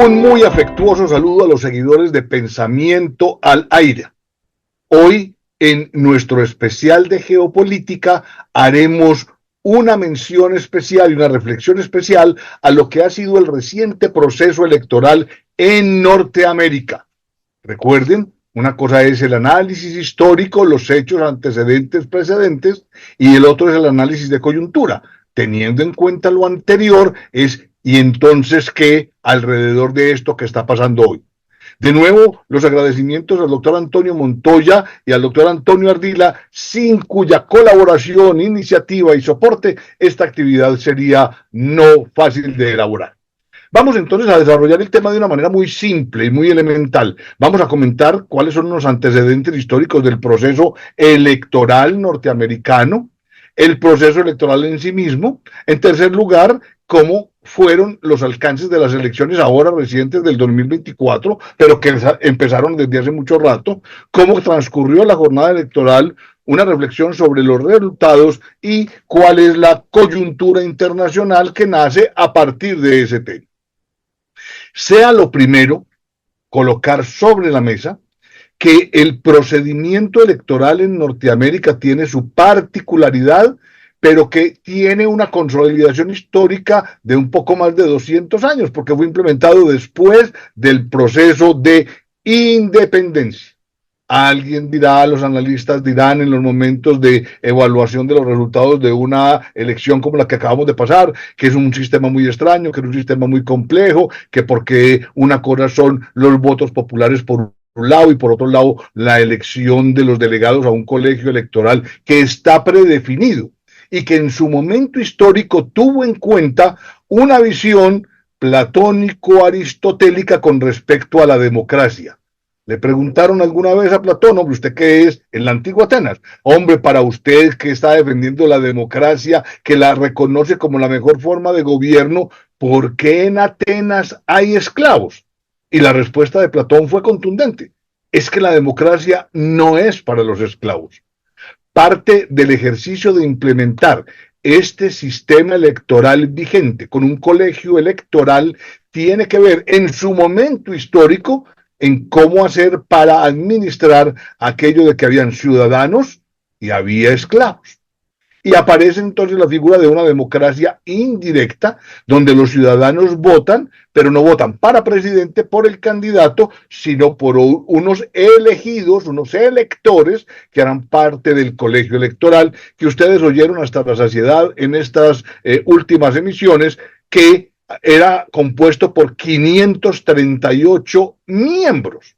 Un muy afectuoso saludo a los seguidores de Pensamiento al Aire. Hoy, en nuestro especial de geopolítica, haremos una mención especial y una reflexión especial a lo que ha sido el reciente proceso electoral en Norteamérica. Recuerden, una cosa es el análisis histórico, los hechos antecedentes, precedentes, y el otro es el análisis de coyuntura. Teniendo en cuenta lo anterior, ¿y entonces qué alrededor de esto que está pasando hoy? De nuevo, los agradecimientos al doctor Antonio Montoya y al doctor Antonio Ardila, sin cuya colaboración, iniciativa y soporte, esta actividad sería no fácil de elaborar. Vamos entonces a desarrollar el tema de una manera muy simple y muy elemental. Vamos a comentar cuáles son los antecedentes históricos del proceso electoral norteamericano, el proceso electoral en sí mismo. En tercer lugar, cómo fueron los alcances de las elecciones ahora recientes del 2024, pero que empezaron desde hace mucho rato, cómo transcurrió la jornada electoral, una reflexión sobre los resultados y cuál es la coyuntura internacional que nace a partir de ese tema. Sea lo primero colocar sobre la mesa que el procedimiento electoral en Norteamérica tiene su particularidad, pero que tiene una consolidación histórica de un poco más de 200 años, porque fue implementado después del proceso de independencia. Alguien dirá, los analistas dirán en los momentos de evaluación de los resultados de una elección como la que acabamos de pasar, que es un sistema muy extraño, que es un sistema muy complejo, que porque una cosa son los votos populares por un lado y por otro lado la elección de los delegados a un colegio electoral que está predefinido y que en su momento histórico tuvo en cuenta una visión platónico-aristotélica con respecto a la democracia. Le preguntaron alguna vez a Platón, hombre, ¿usted qué es en la antigua Atenas? Hombre, para usted que está defendiendo la democracia, que la reconoce como la mejor forma de gobierno, ¿por qué en Atenas hay esclavos? Y la respuesta de Platón fue contundente. Es que la democracia no es para los esclavos. Parte del ejercicio de implementar este sistema electoral vigente con un colegio electoral tiene que ver en su momento histórico en cómo hacer para administrar aquello de que habían ciudadanos y había esclavos. Y aparece entonces la figura de una democracia indirecta, donde los ciudadanos votan, pero no votan para presidente por el candidato, sino por unos elegidos, unos electores que harán parte del colegio electoral, que ustedes oyeron hasta la saciedad en estas últimas emisiones, que era compuesto por 538 miembros.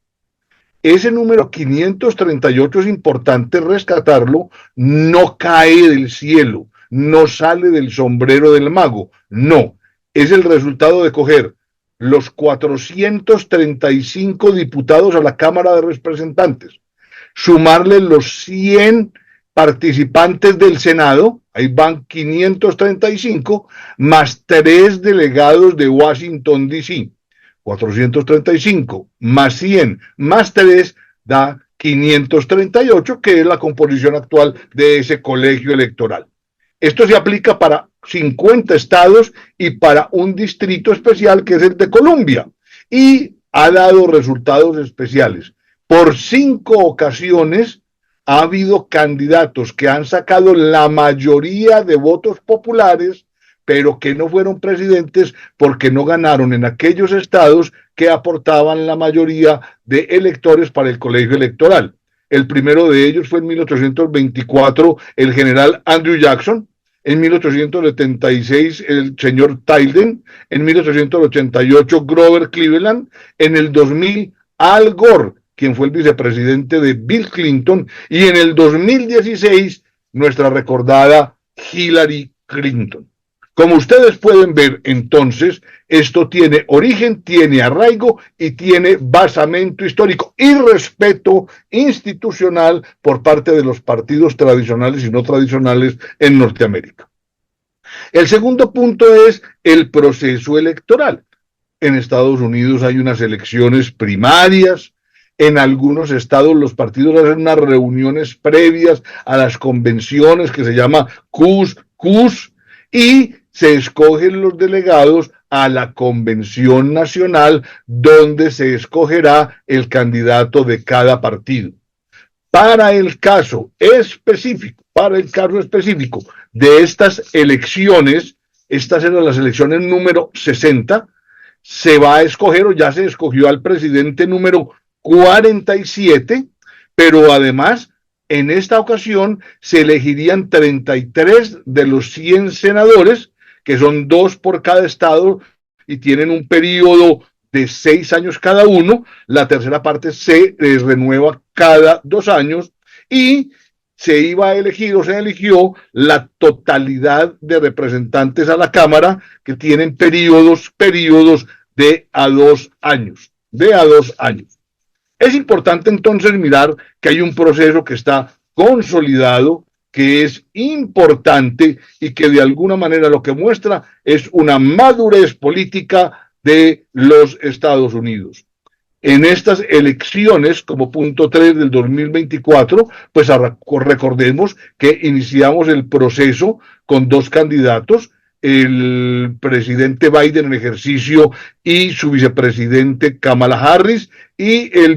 Ese número 538 es importante rescatarlo, no cae del cielo, no sale del sombrero del mago, no, es el resultado de coger los 435 diputados a la Cámara de Representantes, sumarle los 100 participantes del Senado, ahí van 535, más 3 delegados de Washington, D.C., 435 más 100 más 3 da 538, que es la composición actual de ese colegio electoral. Esto se aplica para 50 estados y para un distrito especial que es el de Columbia, y ha dado resultados especiales. Por 5 ocasiones ha habido candidatos que han sacado la mayoría de votos populares, pero que no fueron presidentes porque no ganaron en aquellos estados que aportaban la mayoría de electores para el colegio electoral. El primero de ellos fue en 1824 el general Andrew Jackson, en 1876 el señor Tilden, en 1888 Grover Cleveland, en el 2000 Al Gore, quien fue el vicepresidente de Bill Clinton, y en el 2016 nuestra recordada Hillary Clinton. Como ustedes pueden ver, entonces, esto tiene origen, tiene arraigo y tiene basamento histórico y respeto institucional por parte de los partidos tradicionales y no tradicionales en Norteamérica. El segundo punto es el proceso electoral. En Estados Unidos hay unas elecciones primarias. En algunos estados los partidos hacen unas reuniones previas a las convenciones que se llama caucus, y se escogen los delegados a la Convención Nacional, donde se escogerá el candidato de cada partido. Para el caso específico, de estas elecciones, estas eran las elecciones número 60, se va a escoger o ya se escogió al presidente número 47, pero además en esta ocasión se elegirían 33 de los 100 senadores, que son 2 por cada estado y tienen un periodo de 6 años cada uno. La tercera parte se renueva cada 2 años y se iba a elegir o se eligió la totalidad de representantes a la Cámara, que tienen periodos de a 2 años, Es importante entonces mirar que hay un proceso que está consolidado, que es importante y que de alguna manera lo que muestra es una madurez política de los Estados Unidos. En estas elecciones, como punto 3 del 2024, pues recordemos que iniciamos el proceso con 2 candidatos, el presidente Biden en ejercicio y su vicepresidente Kamala Harris, y el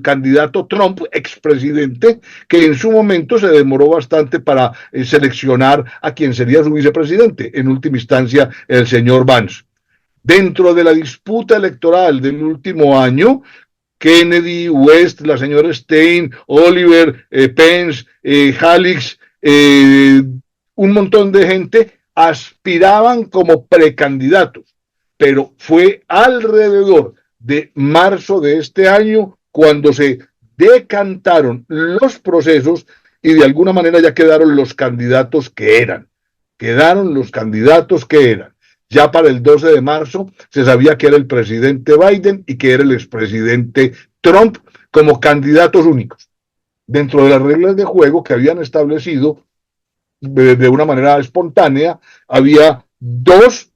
candidato Trump, expresidente, que en su momento se demoró bastante para seleccionar a quien sería su vicepresidente, en última instancia el señor Vance. Dentro de la disputa electoral del último año, Kennedy, West, la señora Stein, Oliver, Pence, Halleck, un montón de gente aspiraban como precandidatos, pero fue alrededor de marzo de este año cuando se decantaron los procesos y de alguna manera ya quedaron los candidatos que eran. Ya para el 12 de marzo se sabía que era el presidente Biden y que era el expresidente Trump como candidatos únicos. Dentro de las reglas de juego que habían establecido de una manera espontánea, había 2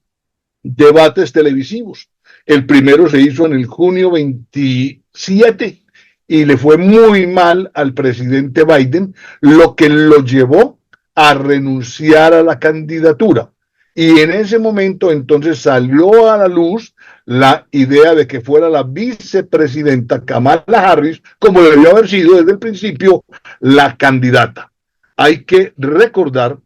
debates televisivos. El primero se hizo en el junio 27 y le fue muy mal al presidente Biden, lo que lo llevó a renunciar a la candidatura. Y en ese momento entonces salió a la luz la idea de que fuera la vicepresidenta Kamala Harris, como debió haber sido desde el principio, la candidata. Hay que recordar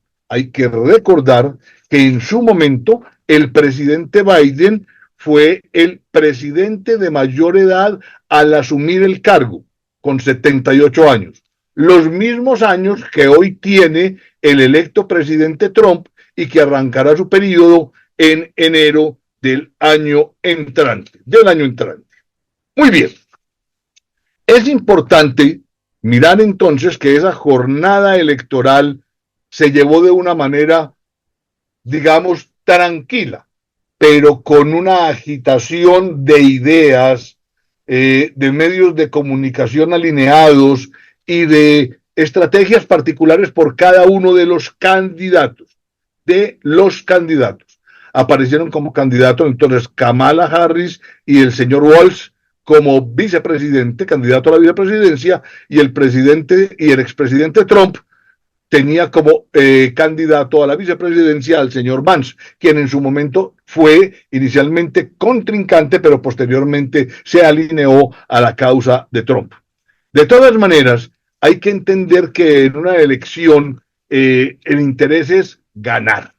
que en su momento el presidente Biden fue el presidente de mayor edad al asumir el cargo, con 78 años. Los mismos años que hoy tiene el electo presidente Trump, y que arrancará su periodo en enero del año entrante. Muy bien. Es importante mirar entonces que esa jornada electoral se llevó de una manera, digamos, tranquila, pero con una agitación de ideas, de medios de comunicación alineados y de estrategias particulares por cada uno de los candidatos. Aparecieron como candidatos entonces Kamala Harris y el señor Walz como vicepresidente, candidato a la vicepresidencia, y el presidente y el expresidente Trump tenía como candidato a la vicepresidencia al señor Vance, quien en su momento fue inicialmente contrincante, pero posteriormente se alineó a la causa de Trump. De todas maneras, hay que entender que en una elección el interés es ganar.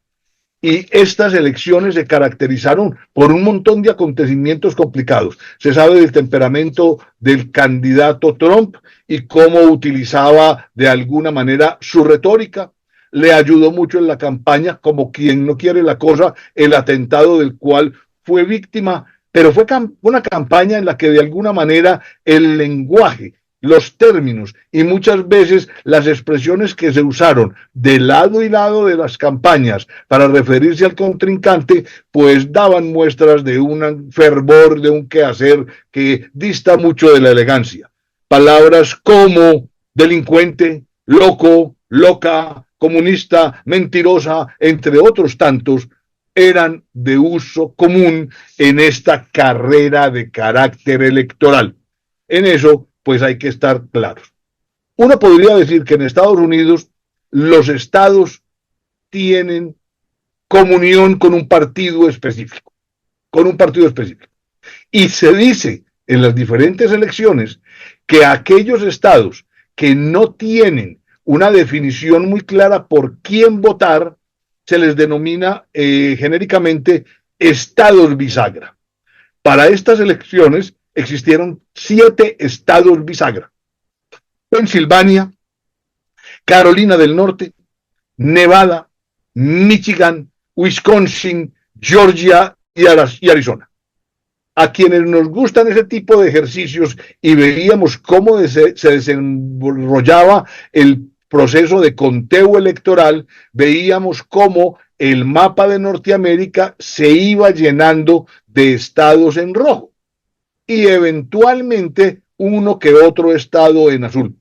Y estas elecciones se caracterizaron por un montón de acontecimientos complicados. Se sabe del temperamento del candidato Trump y cómo utilizaba de alguna manera su retórica. Le ayudó mucho en la campaña, como quien no quiere la cosa, el atentado del cual fue víctima, pero fue una campaña en la que de alguna manera el lenguaje, los términos y muchas veces las expresiones que se usaron de lado y lado de las campañas para referirse al contrincante, pues daban muestras de un fervor, de un quehacer que dista mucho de la elegancia. Palabras como delincuente, loco, loca, comunista, mentirosa, entre otros tantos, eran de uso común en esta carrera de carácter electoral. En eso pues hay que estar claros. Uno podría decir que en Estados Unidos los estados tienen comunión con un partido específico, con un partido específico. Y se dice en las diferentes elecciones que aquellos estados que no tienen una definición muy clara por quién votar, se les denomina genéricamente estados bisagra. Para estas elecciones existieron 7 estados bisagra: Pensilvania, Carolina del Norte, Nevada, Michigan, Wisconsin, Georgia y Arizona. A quienes nos gustan ese tipo de ejercicios y veíamos cómo se desarrollaba el proceso de conteo electoral, veíamos cómo el mapa de Norteamérica se iba llenando de estados en rojo y eventualmente uno que otro estado en azul.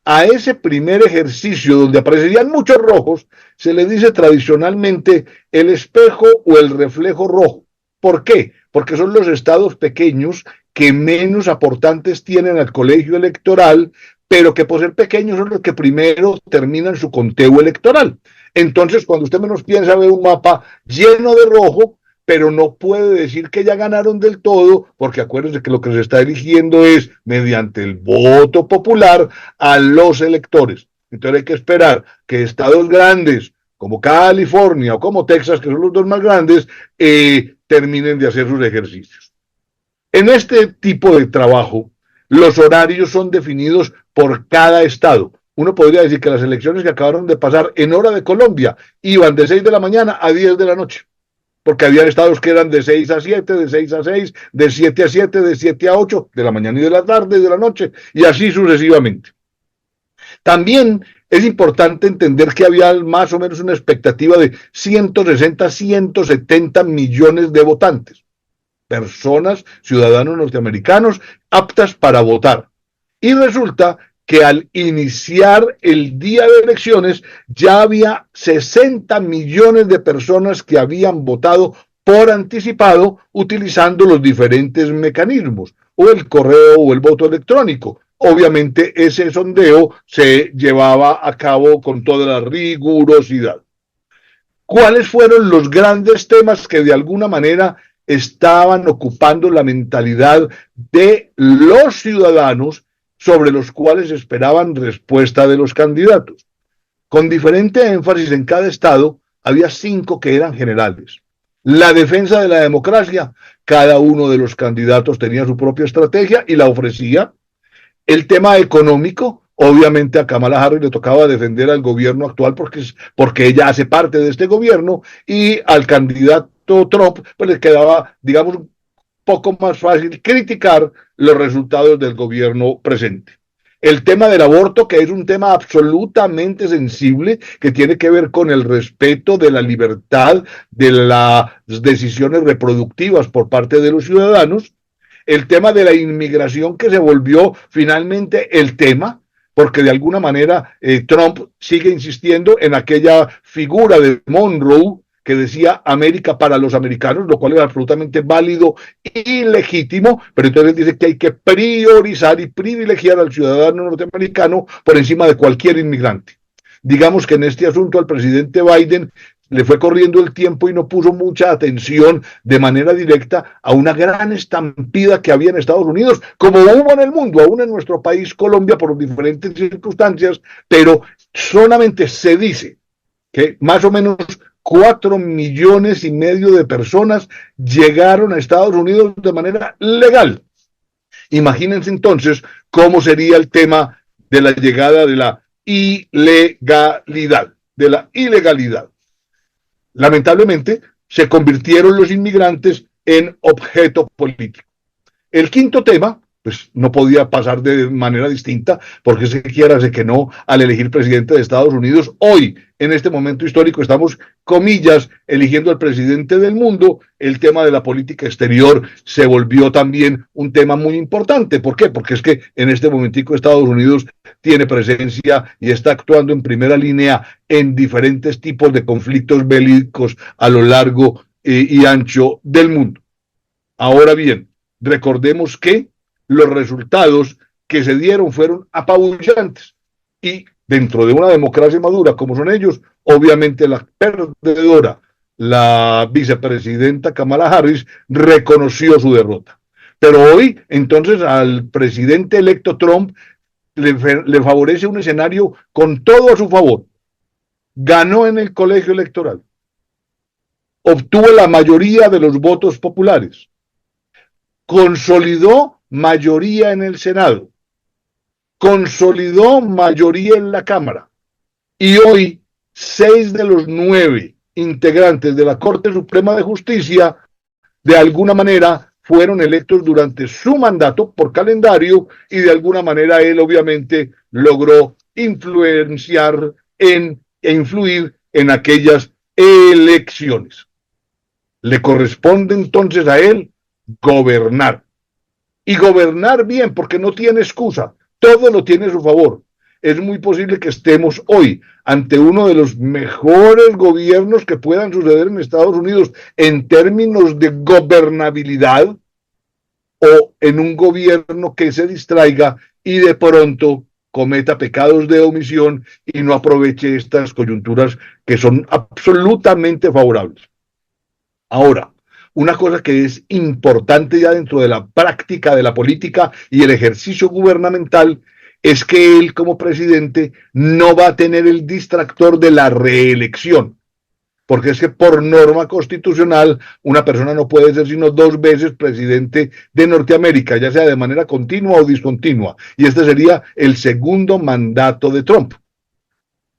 A ese primer ejercicio donde aparecerían muchos rojos se le dice tradicionalmente el espejo o el reflejo rojo. ¿Por qué? Porque son los estados pequeños que menos aportantes tienen al colegio electoral, pero que por ser pequeños son los que primero terminan su conteo electoral. Entonces, cuando usted menos piensa, ve un mapa lleno de rojo, pero no puede decir que ya ganaron del todo, porque acuérdense que lo que se está eligiendo es mediante el voto popular a los electores. Entonces hay que esperar que estados grandes como California o como Texas, que son los dos más grandes, terminen de hacer sus ejercicios. En este tipo de trabajo, los horarios son definidos por cada estado. Uno podría decir que las elecciones que acabaron de pasar en hora de Colombia iban de 6 de la mañana a 10 de la noche, porque había estados que eran de 6 a 7, de 6 a 6, de 7 a 7, de 7 a 8, de la mañana y de la tarde y de la noche, y así sucesivamente. También es importante entender que había más o menos una expectativa de 160, 170 millones de votantes, personas, ciudadanos norteamericanos aptas para votar. Y resulta que al iniciar el día de elecciones ya había 60 millones de personas que habían votado por anticipado utilizando los diferentes mecanismos, o el correo o el voto electrónico. Obviamente ese sondeo se llevaba a cabo con toda la rigurosidad. ¿Cuáles fueron los grandes temas que de alguna manera estaban ocupando la mentalidad de los ciudadanos sobre los cuales esperaban respuesta de los candidatos? Con diferente énfasis en cada estado, había 5 que eran generales. La defensa de la democracia, cada uno de los candidatos tenía su propia estrategia y la ofrecía. El tema económico, obviamente a Kamala Harris le tocaba defender al gobierno actual porque ella hace parte de este gobierno, y al candidato Trump pues le quedaba, digamos, un poco más fácil criticar los resultados del gobierno presente. El tema del aborto, que es un tema absolutamente sensible, que tiene que ver con el respeto de la libertad de las decisiones reproductivas por parte de los ciudadanos. El tema de la inmigración, que se volvió finalmente el tema, porque de alguna manera Trump sigue insistiendo en aquella figura de Monroe que decía América para los americanos, lo cual es absolutamente válido y legítimo, pero entonces dice que hay que priorizar y privilegiar al ciudadano norteamericano por encima de cualquier inmigrante. Digamos que en este asunto al presidente Biden le fue corriendo el tiempo y no puso mucha atención de manera directa a una gran estampida que había en Estados Unidos, como hubo en el mundo, aún en nuestro país Colombia por diferentes circunstancias, pero solamente se dice que más o menos 4,5 millones de personas llegaron a Estados Unidos de manera legal. Imagínense entonces cómo sería el tema de la llegada de la ilegalidad, Lamentablemente, se convirtieron los inmigrantes en objeto político. El quinto tema, pues no podía pasar de manera distinta, porque se quiera, se que no, al elegir presidente de Estados Unidos. Hoy, en este momento histórico, estamos, comillas, eligiendo al presidente del mundo. El tema de la política exterior se volvió también un tema muy importante. ¿Por qué? Porque es que en este momentico Estados Unidos tiene presencia y está actuando en primera línea en diferentes tipos de conflictos bélicos a lo largo y ancho del mundo. Ahora bien, recordemos que los resultados que se dieron fueron apabullantes, y dentro de una democracia madura como son ellos, obviamente la perdedora, la vicepresidenta Kamala Harris reconoció su derrota. Pero hoy, entonces, al presidente electo Trump le favorece un escenario con todo a su favor. Ganó en el colegio electoral, obtuvo la mayoría de los votos populares, consolidó mayoría en el Senado, consolidó mayoría en la Cámara, y hoy 6 de los 9 integrantes de la Corte Suprema de Justicia de alguna manera fueron electos durante su mandato por calendario, y de alguna manera él obviamente logró influenciar e influir en aquellas elecciones. Le corresponde entonces a él gobernar, y gobernar bien, porque no tiene excusa, todo lo tiene a su favor. Es muy posible que estemos hoy ante uno de los mejores gobiernos que puedan suceder en Estados Unidos en términos de gobernabilidad, o en un gobierno que se distraiga y de pronto cometa pecados de omisión y no aproveche estas coyunturas que son absolutamente favorables. Ahora, una cosa que es importante ya dentro de la práctica de la política y el ejercicio gubernamental es que él como presidente no va a tener el distractor de la reelección, porque es que por norma constitucional una persona no puede ser sino 2 veces presidente de Norteamérica, ya sea de manera continua o discontinua, y este sería el segundo mandato de Trump.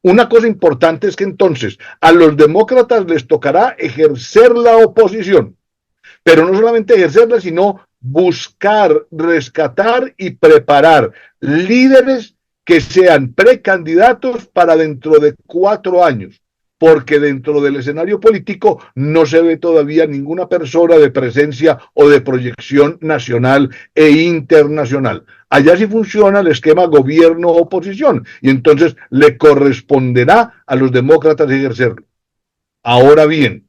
Una cosa importante es que entonces a los demócratas les tocará ejercer la oposición, pero no solamente ejercerla, sino buscar, rescatar y preparar líderes que sean precandidatos para dentro de 4 años, porque dentro del escenario político no se ve todavía ninguna persona de presencia o de proyección nacional e internacional. Allá sí funciona el esquema gobierno-oposición, y entonces le corresponderá a los demócratas ejercerlo. Ahora bien,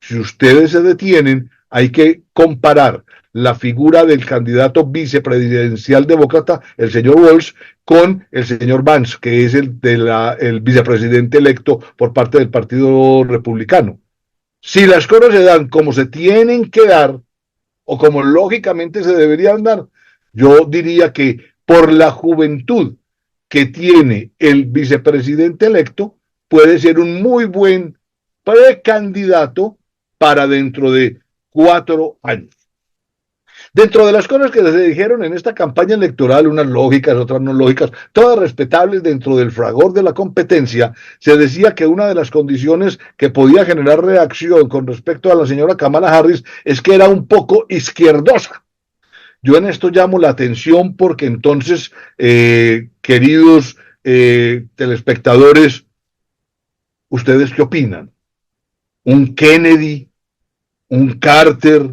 si ustedes se detienen, hay que comparar la figura del candidato vicepresidencial demócrata, el señor Walsh, con el señor Vance, que es el vicepresidente electo por parte del Partido Republicano. Si las cosas se dan como se tienen que dar, o como lógicamente se deberían dar, yo diría que por la juventud que tiene el vicepresidente electo, puede ser un muy buen precandidato para dentro de 4 años. Dentro de las cosas que se dijeron en esta campaña electoral, unas lógicas, otras no lógicas, todas respetables dentro del fragor de la competencia, se decía que una de las condiciones que podía generar reacción con respecto a la señora Kamala Harris es que era un poco izquierdosa. Yo en esto llamo la atención porque entonces, queridos telespectadores, ¿ustedes qué opinan? ¿Un Kennedy, un Carter,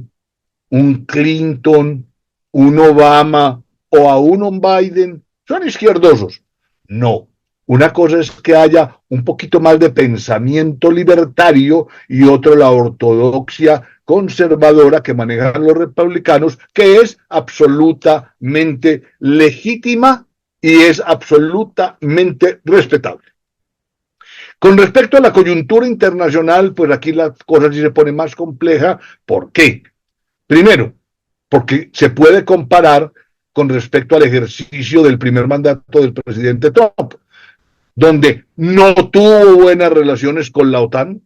un Clinton, un Obama o aún un Biden son izquierdosos? No. Una cosa es que haya un poquito más de pensamiento libertario y otro la ortodoxia conservadora que manejan los republicanos, que es absolutamente legítima y es absolutamente respetable. Con respecto a la coyuntura internacional, pues aquí la cosa sí se pone más compleja. ¿Por qué? Primero, porque se puede comparar con respecto al ejercicio del primer mandato del presidente Trump, donde no tuvo buenas relaciones con la OTAN,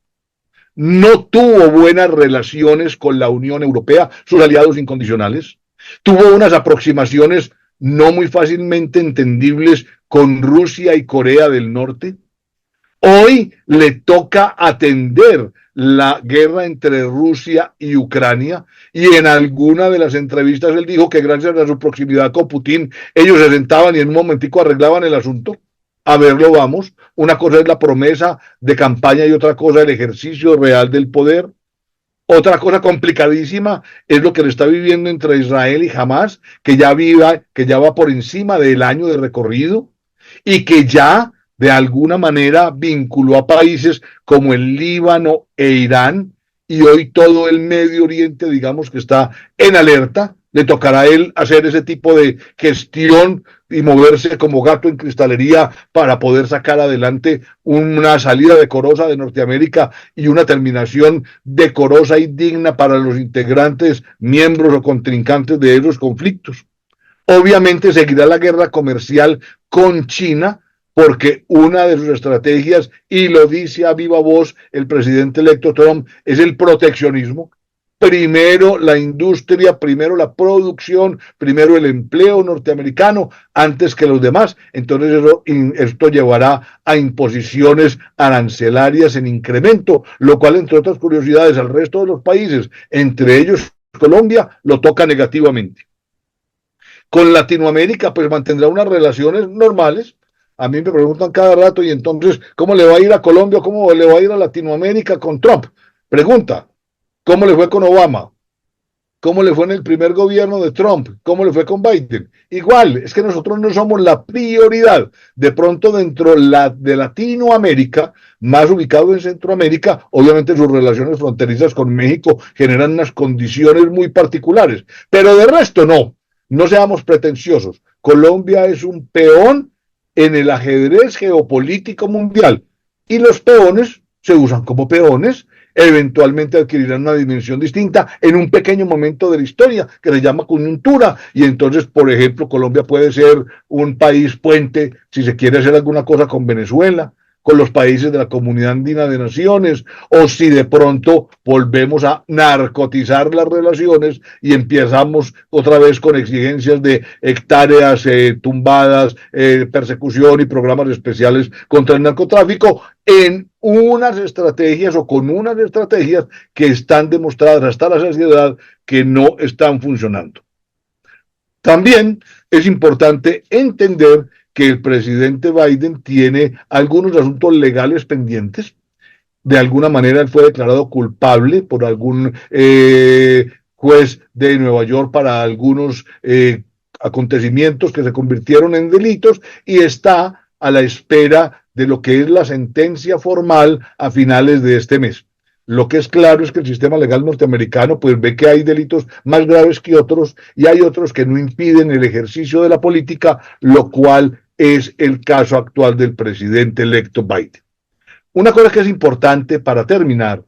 no tuvo buenas relaciones con la Unión Europea, sus aliados incondicionales, tuvo unas aproximaciones no muy fácilmente entendibles con Rusia y Corea del Norte. Hoy le toca atender la guerra entre Rusia y Ucrania, y en alguna de las entrevistas él dijo que gracias a su proximidad con Putin, ellos se sentaban y en un momentico arreglaban el asunto. A verlo vamos. Una cosa es la promesa de campaña y otra cosa el ejercicio real del poder. Otra cosa complicadísima es lo que le está viviendo entre Israel y Hamas, que ya va por encima del año de recorrido y que ya de alguna manera vinculó a países como el Líbano e Irán, y hoy todo el Medio Oriente, digamos que está en alerta, Le tocará a él hacer ese tipo de gestión y moverse como gato en cristalería para poder sacar adelante una salida decorosa de Norteamérica y una terminación decorosa y digna para los integrantes, miembros o contrincantes de esos conflictos. Obviamente seguirá la guerra comercial con China, porque una de sus estrategias, y lo dice a viva voz el presidente electo Trump, es el proteccionismo. Primero la industria, primero la producción, primero el empleo norteamericano, antes que los demás. Entonces esto llevará a imposiciones arancelarias en incremento, lo cual, entre otras curiosidades, al resto de los países, entre ellos Colombia, lo toca negativamente. Con Latinoamérica, pues mantendrá unas relaciones normales. A mí me preguntan cada rato, y entonces, ¿cómo le va a ir a Colombia? ¿Cómo le va a ir a Latinoamérica con Trump? Pregunta, ¿cómo le fue con Obama? ¿Cómo le fue en el primer gobierno de Trump? ¿Cómo le fue con Biden? Igual, es que nosotros no somos la prioridad. De pronto, dentro de Latinoamérica, más ubicado en Centroamérica, obviamente sus relaciones fronterizas con México generan unas condiciones muy particulares. Pero de resto, no. No seamos pretenciosos. Colombia es un peón en el ajedrez geopolítico mundial. Y los peones se usan como peones, eventualmente adquirirán una dimensión distinta en un pequeño momento de la historia que se llama coyuntura, y entonces, por ejemplo, Colombia puede ser un país puente si se quiere hacer alguna cosa con Venezuela, con los países de la Comunidad Andina de Naciones, o si de pronto volvemos a narcotizar las relaciones y empezamos otra vez con exigencias de hectáreas tumbadas, persecución y programas especiales contra el narcotráfico, en unas estrategias o con unas estrategias que están demostradas hasta la saciedad que no están funcionando. También es importante entender que el presidente Biden tiene algunos asuntos legales pendientes. De alguna manera él fue declarado culpable por algún juez de Nueva York para algunos acontecimientos que se convirtieron en delitos, y está a la espera de lo que es la sentencia formal a finales de este mes. Lo que es claro es que el sistema legal norteamericano pues ve que hay delitos más graves que otros, y hay otros que no impiden el ejercicio de la política, lo cual es el caso actual del presidente electo Biden. Una cosa que es importante para terminar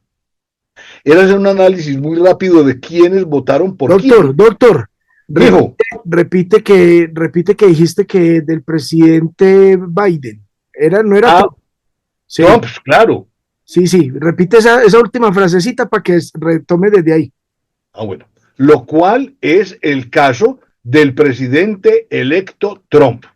era hacer un análisis muy rápido de quiénes votaron por quién. Doctor, Dijo, repite que dijiste que del presidente Biden. No era Trump. Sí, Trump, claro. sí, repite esa última frasecita para que retome desde ahí. Bueno, lo cual es el caso del presidente electo Trump.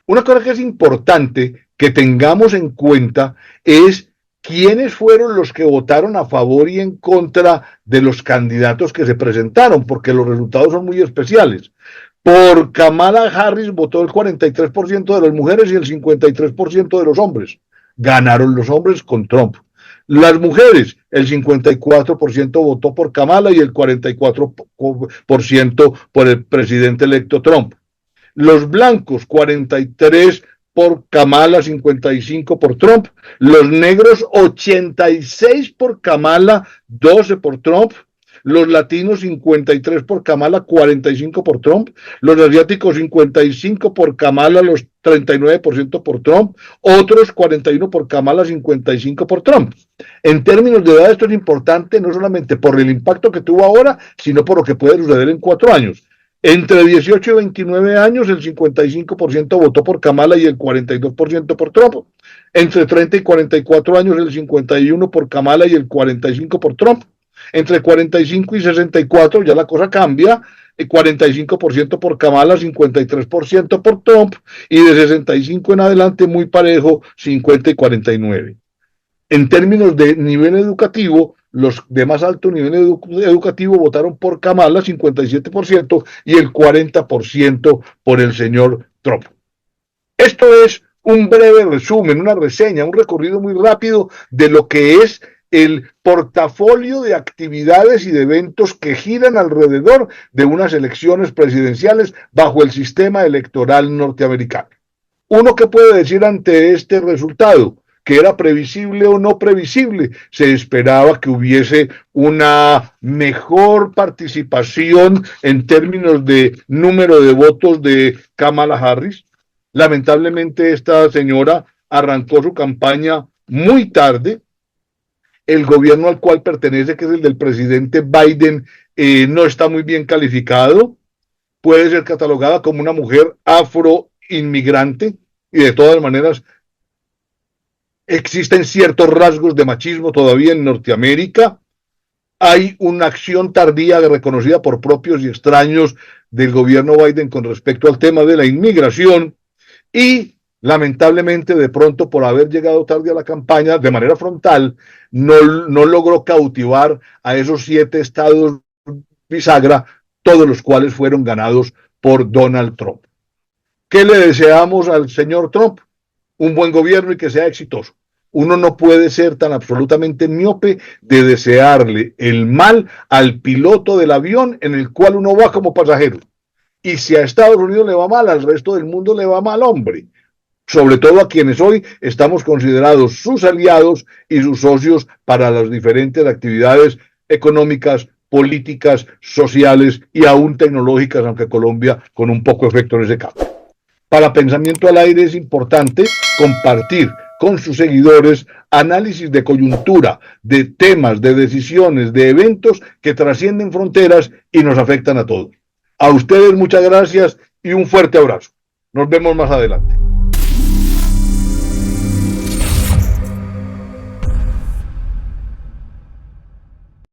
Una cosa que es importante que tengamos en cuenta es quiénes fueron los que votaron a favor y en contra de los candidatos que se presentaron, porque los resultados son muy especiales. Por Kamala Harris votó el 43% de las mujeres y el 53% de los hombres. Ganaron los hombres con Trump. Las mujeres, el 54% votó por Kamala y el 44% por el presidente electo Trump. Los blancos, 43 por Kamala, 55 por Trump. Los negros, 86 por Kamala, 12 por Trump. Los latinos, 53 por Kamala, 45 por Trump. Los asiáticos, 55 por Kamala, los 39% por Trump. Otros 41 por Kamala, 55 por Trump. En términos de edad, esto es importante no solamente por el impacto que tuvo ahora, sino por lo que puede suceder en 4 años. Entre 18 y 29 años, el 55% votó por Kamala y el 42% por Trump. Entre 30 y 44 años, el 51% por Kamala y el 45% por Trump. Entre 45 y 64, ya la cosa cambia, el 45% por Kamala, 53% por Trump, y de 65 en adelante, muy parejo, 50 y 49. En términos de nivel educativo, los de más alto nivel educativo votaron por Kamala, 57%, y el 40% por el señor Trump. Esto es un breve resumen, una reseña, un recorrido muy rápido de lo que es el portafolio de actividades y de eventos que giran alrededor de unas elecciones presidenciales bajo el sistema electoral norteamericano. ¿Uno qué puede decir ante este resultado? que era previsible o no previsible. Se esperaba que hubiese una mejor participación en términos de número de votos de Kamala Harris. Lamentablemente esta señora arrancó su campaña muy tarde. El gobierno al cual pertenece, que es el del presidente Biden, no está muy bien calificado. Puede ser catalogada como una mujer afroinmigrante y de todas maneras existen ciertos rasgos de machismo todavía en Norteamérica. Hay una acción tardía reconocida por propios y extraños del gobierno Biden con respecto al tema de la inmigración y lamentablemente de pronto por haber llegado tarde a la campaña de manera frontal no logró cautivar a esos 7 estados bisagra, todos los cuales fueron ganados por Donald Trump. ¿Qué le deseamos al señor Trump? Un buen gobierno y que sea exitoso. Uno no puede ser tan absolutamente miope de desearle el mal al piloto del avión en el cual uno va como pasajero. Y si a Estados Unidos le va mal, al resto del mundo le va mal, hombre. Sobre todo a quienes hoy estamos considerados sus aliados y sus socios para las diferentes actividades económicas, políticas, sociales y aún tecnológicas, aunque Colombia con un poco efecto en ese campo. Para Pensamiento al Aire es importante compartir con sus seguidores análisis de coyuntura, de temas, de decisiones, de eventos que trascienden fronteras y nos afectan a todos. A ustedes muchas gracias y un fuerte abrazo. Nos vemos más adelante.